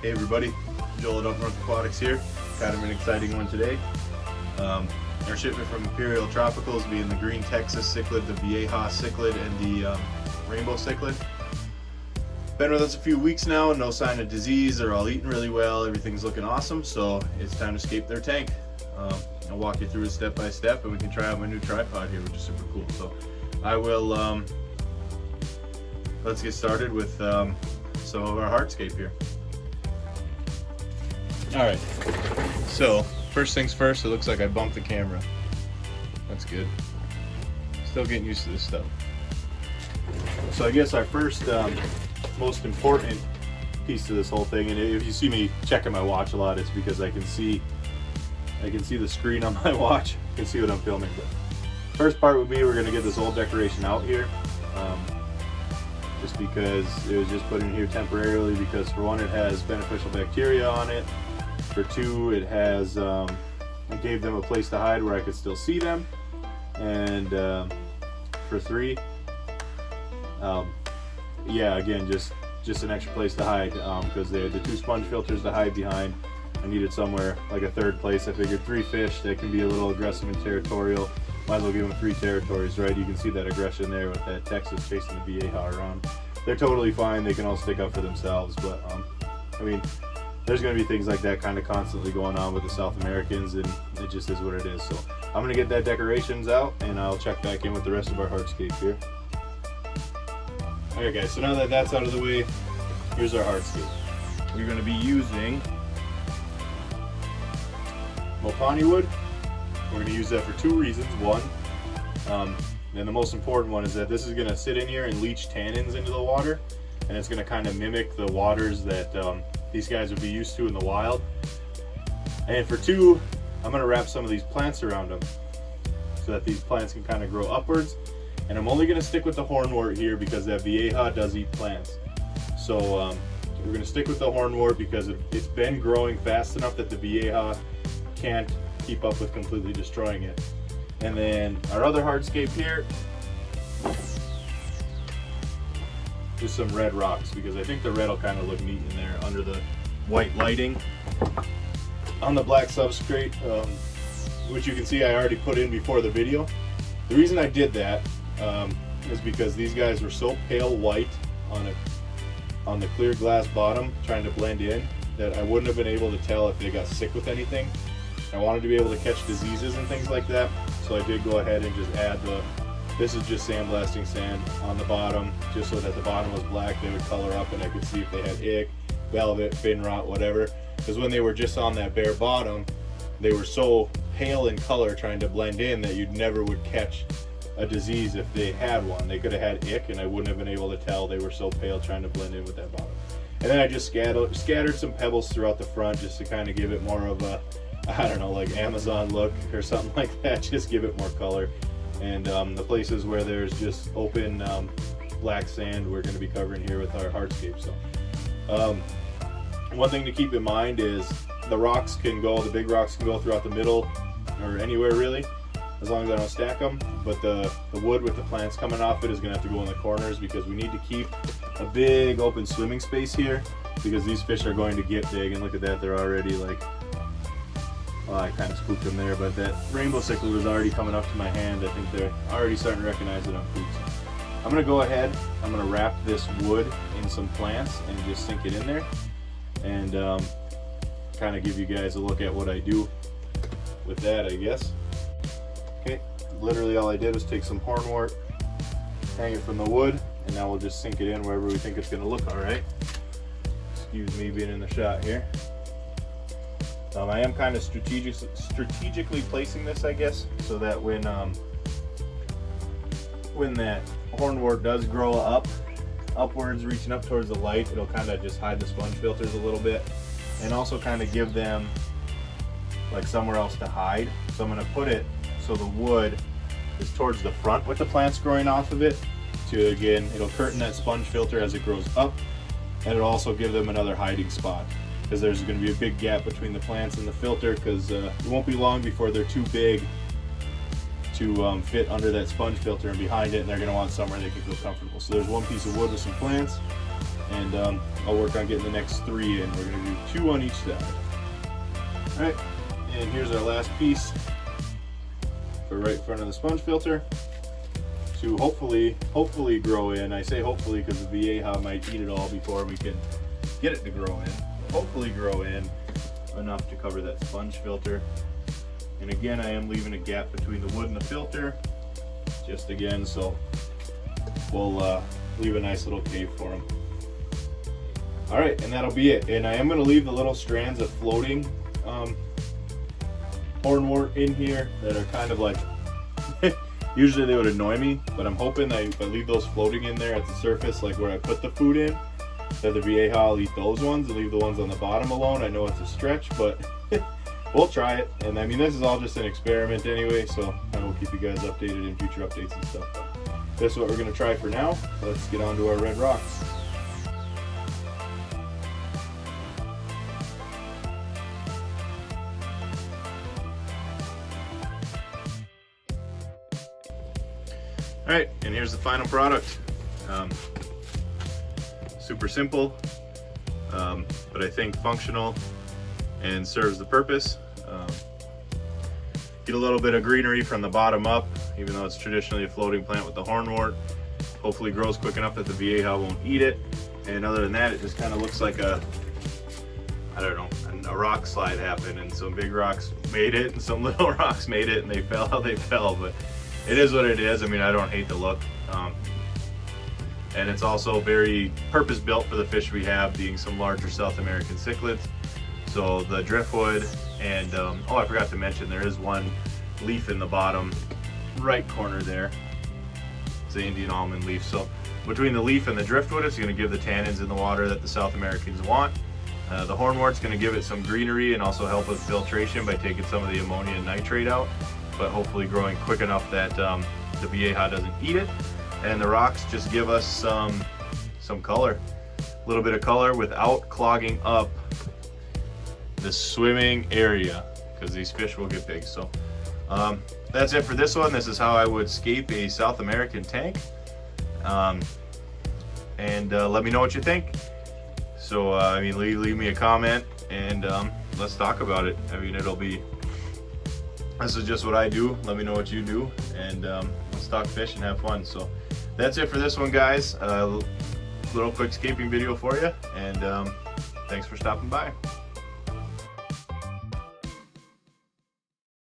Hey everybody, Joel at Up North Aquatics here. Kind of an exciting one today. Our shipment from Imperial Tropicals being the green Texas cichlid, the Vieja cichlid, and the rainbow cichlid. Been with us a few weeks now, no sign of disease. They're all eating really well. Everything's looking awesome, so it's time to scape their tank. I'll walk you through it step by step, and we can try out my new tripod here, which is super cool. So I will. Let's get started with some of our hardscape here. Alright, so first things first, it looks like I bumped the camera. That's good. Still getting used to this stuff. So I guess our first most important piece to this whole thing, and if you see me checking my watch a lot, it's because I can see the screen on my watch. I can see what I'm filming. But first part would be we're going to get this old decoration out here. Just because it was just put in here temporarily, because for one, it has beneficial bacteria on it. For two, it has it gave them a place to hide where I could still see them. And for three, yeah, again, just an extra place to hide, because they had the two sponge filters to hide behind. I needed somewhere like a third place. I figured three fish, they can be a little aggressive and territorial. Might as well give them three territories, right? You can see that aggression there with that Texas chasing the Vieja around. They're totally fine. They can all stick up for themselves, but I mean, there's going to be things like that kind of constantly going on with the South Americans, and it just is what it is. So I'm going to get that decorations out, and I'll check back in with the rest of our hardscape here. Alright guys, so now that that's out of the way, here's our hardscape. We're going to be using Mopani wood. We're going to use that for two reasons. One, and the most important one, is that this is going to sit in here and leach tannins into the water, and it's going to kind of mimic the waters that these guys would be used to in the wild. And for two, I'm going to wrap some of these plants around them so that these plants can kind of grow upwards. And I'm only going to stick with the hornwort here because that Vieja does eat plants. So we're going to stick with the hornwort because it's been growing fast enough that the Vieja can't keep up with completely destroying it. And then our other hardscape here, just some red rocks, because I think the red will kind of look neat in there under the white lighting on the black substrate, which you can see I already put in before the video. The reason I did that is because these guys were so pale white on the clear glass bottom trying to blend in that I wouldn't have been able to tell if they got sick with anything. I wanted to be able to catch diseases and things like that, so I did go ahead and just add this is just sandblasting sand on the bottom, just so that the bottom was black. They would color up and I could see if they had ick, velvet, fin rot, whatever. Because when they were just on that bare bottom, they were so pale in color trying to blend in that you never would catch a disease if they had one. They could have had ick and I wouldn't have been able to tell. They were so pale trying to blend in with that bottom. And then I just scattered some pebbles throughout the front just to kind of give it more of a, I don't know, like Amazon look or something like that. Just give it more color. And the places where there's just open black sand, we're going to be covering here with our hardscape. So one thing to keep in mind is the rocks can go, the big rocks can go throughout the middle or anywhere really, as long as I don't stack them. But the wood with the plants coming off it is going to have to go in the corners, because we need to keep a big open swimming space here, because these fish are going to get big. And look at that, they're already like, well, I kind of spooked them there, but that rainbow cichlid was already coming up to my hand. I think they're already starting to recognize that I'm food. So I'm going to go ahead, I'm going to wrap this wood in some plants and just sink it in there, and kind of give you guys a look at what I do with that, I guess. Okay, literally all I did was take some hornwort, hang it from the wood, and now we'll just sink it in wherever we think it's going to look all right. Excuse me being in the shot here. I am kind of strategically placing this, I guess, so that when that hornwort does grow upwards, reaching up towards the light, it'll kind of just hide the sponge filters a little bit, and also kind of give them like somewhere else to hide. So I'm going to put it so the wood is towards the front with the plants growing off of it, to, again, it'll curtain that sponge filter as it grows up, and it'll also give them another hiding spot, because there's going to be a big gap between the plants and the filter, because it won't be long before they're too big to fit under that sponge filter and behind it, and they're going to want somewhere they can feel comfortable. So there's one piece of wood with some plants. and I'll work on getting the next 3 in. We're going to do 2 on each side. Alright, and here's our last piece for right in front of the sponge filter to hopefully grow in. I say hopefully because the vieja might eat it all before we can get it to grow in. Hopefully grow in enough to cover that sponge filter. And again, I am leaving a gap between the wood and the filter, just again, so we'll leave a nice little cave for them. All right, and that'll be it. And I am going to leave the little strands of floating hornwort in here that are kind of like, usually they would annoy me, but I'm hoping that if I leave those floating in there at the surface, like where I put the food in, that the vieja will eat those ones and leave the ones on the bottom alone. I know it's a stretch, but we'll try it. And I mean, this is all just an experiment anyway, so I will keep you guys updated in future updates and stuff. But this is what we're going to try for now. Let's get on to our red rocks. All right, and here's the final product. Super simple, but I think functional and serves the purpose. Get a little bit of greenery from the bottom up, even though it's traditionally a floating plant with the hornwort. Hopefully grows quick enough that the vieja won't eat it. And other than that, it just kind of looks like a, I don't know, a rock slide happened, and some big rocks made it and some little rocks made it, and they fell how they fell, but it is what it is. I mean, I don't hate the look. And it's also very purpose-built for the fish we have, being some larger South American cichlids. So the driftwood and, oh, I forgot to mention, there is one leaf in the bottom right corner there. It's the Indian almond leaf. So between the leaf and the driftwood, it's going to give the tannins in the water that the South Americans want. The hornwort's going to give it some greenery and also help with filtration by taking some of the ammonia and nitrate out, but hopefully growing quick enough that the vieja doesn't eat it. And the rocks just give us some color, a little bit of color without clogging up the swimming area, because these fish will get big. So that's it for this one. This is how I would scape a South American tank. And let me know what you think. So I mean, leave me a comment and let's talk about it. I mean, this is just what I do. Let me know what you do, and let's talk fish and have fun. So that's it for this one, guys. Little quick scaping video for you, and thanks for stopping by.